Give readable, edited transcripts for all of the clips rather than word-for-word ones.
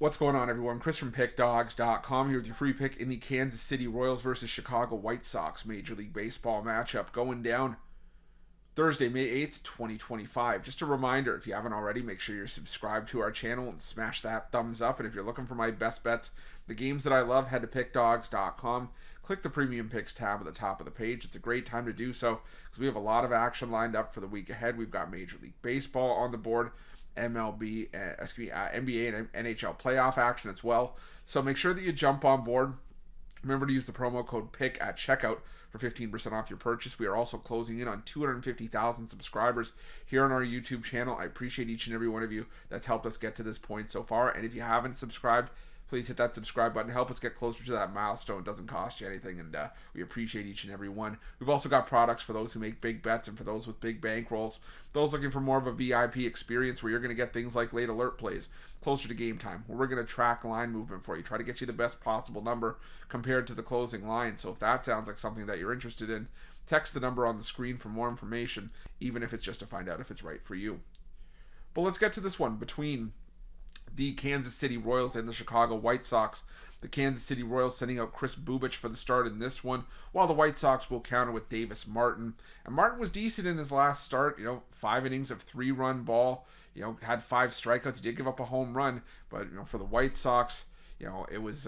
What's going on, everyone? Chris from Pickdawgz.com here with your free pick in the Kansas City Royals versus Chicago White Sox Major League Baseball matchup going down Thursday, May 8th, 2025. Just a reminder, if you haven't already, make sure you're subscribed to our channel and smash that thumbs up. And if you're looking for my best bets, the games that I love, head to Pickdawgz.com. Click the Premium Picks tab at the top of the page. It's a great time to do so because we have a lot of action lined up for the week ahead. We've got Major League Baseball on the board, MLB, NBA and NHL playoff action as well. So make sure that you jump on board. Remember to use the promo code PICK at checkout for 15% off your purchase. We are also closing in on 250,000 subscribers here on our YouTube channel. I appreciate each and every one of you that's helped us get to this point so far. And if you haven't subscribed, please hit that subscribe button. Help us get closer to that milestone. It doesn't cost you anything, and we appreciate each and every one. We've also got products for those who make big bets and for those with big bankrolls. Those looking for more of a VIP experience where you're going to get things like late alert plays closer to game time, where we're going to track line movement for you, try to get you the best possible number compared to the closing line. So if that sounds like something that you're interested in, text the number on the screen for more information, even if it's just to find out if it's right for you. But let's get to this one between the Kansas City Royals and the Chicago White Sox. The Kansas City Royals sending out Kris Bubic for the start in this one, while the White Sox will counter with Davis Martin. And Martin was decent in his last start, 5 innings of 3-run ball, had 5 strikeouts. He did give up a home run, but for the White Sox, it was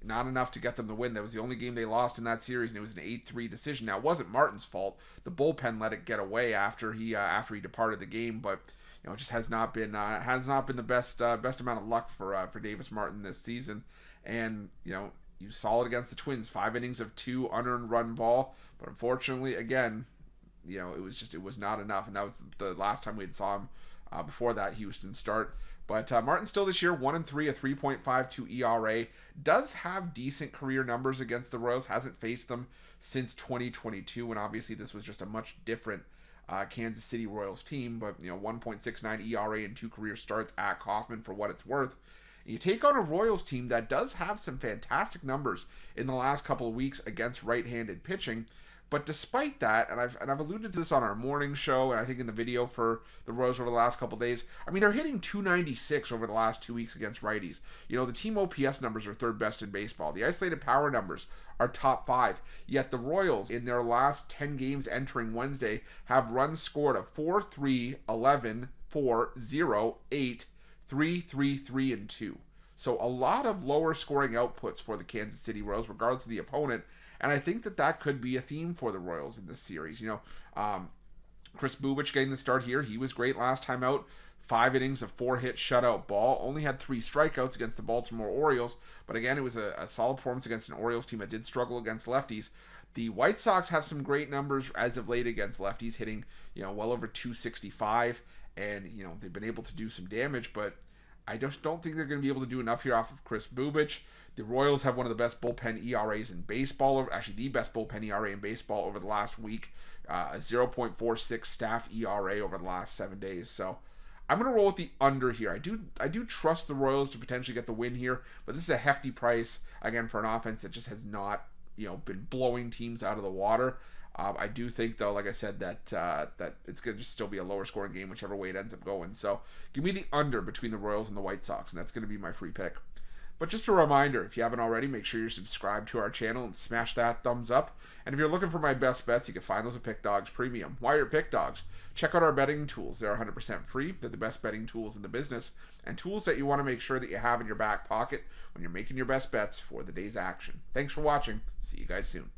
not enough to get them the win. That was the only game they lost in that series, and it was an 8-3 decision. Now, it wasn't Martin's fault. The bullpen let it get away after he departed the game, but it just has not been the best amount of luck for Davis Martin this season. And you saw it against the Twins, 5 innings of 2 unearned run ball, but unfortunately, again, it was not enough. And that was the last time we had saw him before that Houston start. But Martin still this year 1-3, a 3.52 ERA, does have decent career numbers against the Royals. Hasn't faced them since 2022, and obviously this was just a much different Kansas City Royals team, but 1.69 ERA in 2 career starts at Kauffman for what it's worth. You take on a Royals team that does have some fantastic numbers in the last couple of weeks against right-handed pitching, but despite that, and I've alluded to this on our morning show, and I think in the video for the Royals over the last couple of days, they're hitting 296 over the last 2 weeks against righties. The team OPS numbers are 3rd best in baseball. The isolated power numbers are top 5. Yet the Royals, in their last 10 games entering Wednesday, have runs scored of 4-3, 11, 4, 0, 8, 3, 3, 3, and 2. So a lot of lower scoring outputs for the Kansas City Royals, regardless of the opponent. And I think that could be a theme for the Royals in this series. Kris Bubic getting the start here. He was great last time out. 5 innings of 4-hit shutout ball. Only had 3 strikeouts against the Baltimore Orioles. But again, it was a solid performance against an Orioles team that did struggle against lefties. The White Sox have some great numbers as of late against lefties, hitting well over 265. And they've been able to do some damage, but I just don't think they're going to be able to do enough here off of Kris Bubic. The Royals have one of the best bullpen ERAs in baseball, actually the best bullpen ERA in baseball over the last week, a 0.46 staff ERA over the last 7 days. So I'm going to roll with the under here. I do trust the Royals to potentially get the win here, but this is a hefty price, again, for an offense that just has not been blowing teams out of the water. I do think, though, like I said, that it's going to just still be a lower scoring game, whichever way it ends up going. So give me the under between the Royals and the White Sox, and that's going to be my free pick. But just a reminder, if you haven't already, make sure you're subscribed to our channel and smash that thumbs up. And if you're looking for my best bets, you can find those at Pick Dawgz Premium. Why are Pick Dawgz? Check out our betting tools. They're 100% free. They're the best betting tools in the business, and tools that you want to make sure that you have in your back pocket when you're making your best bets for the day's action. Thanks for watching. See you guys soon.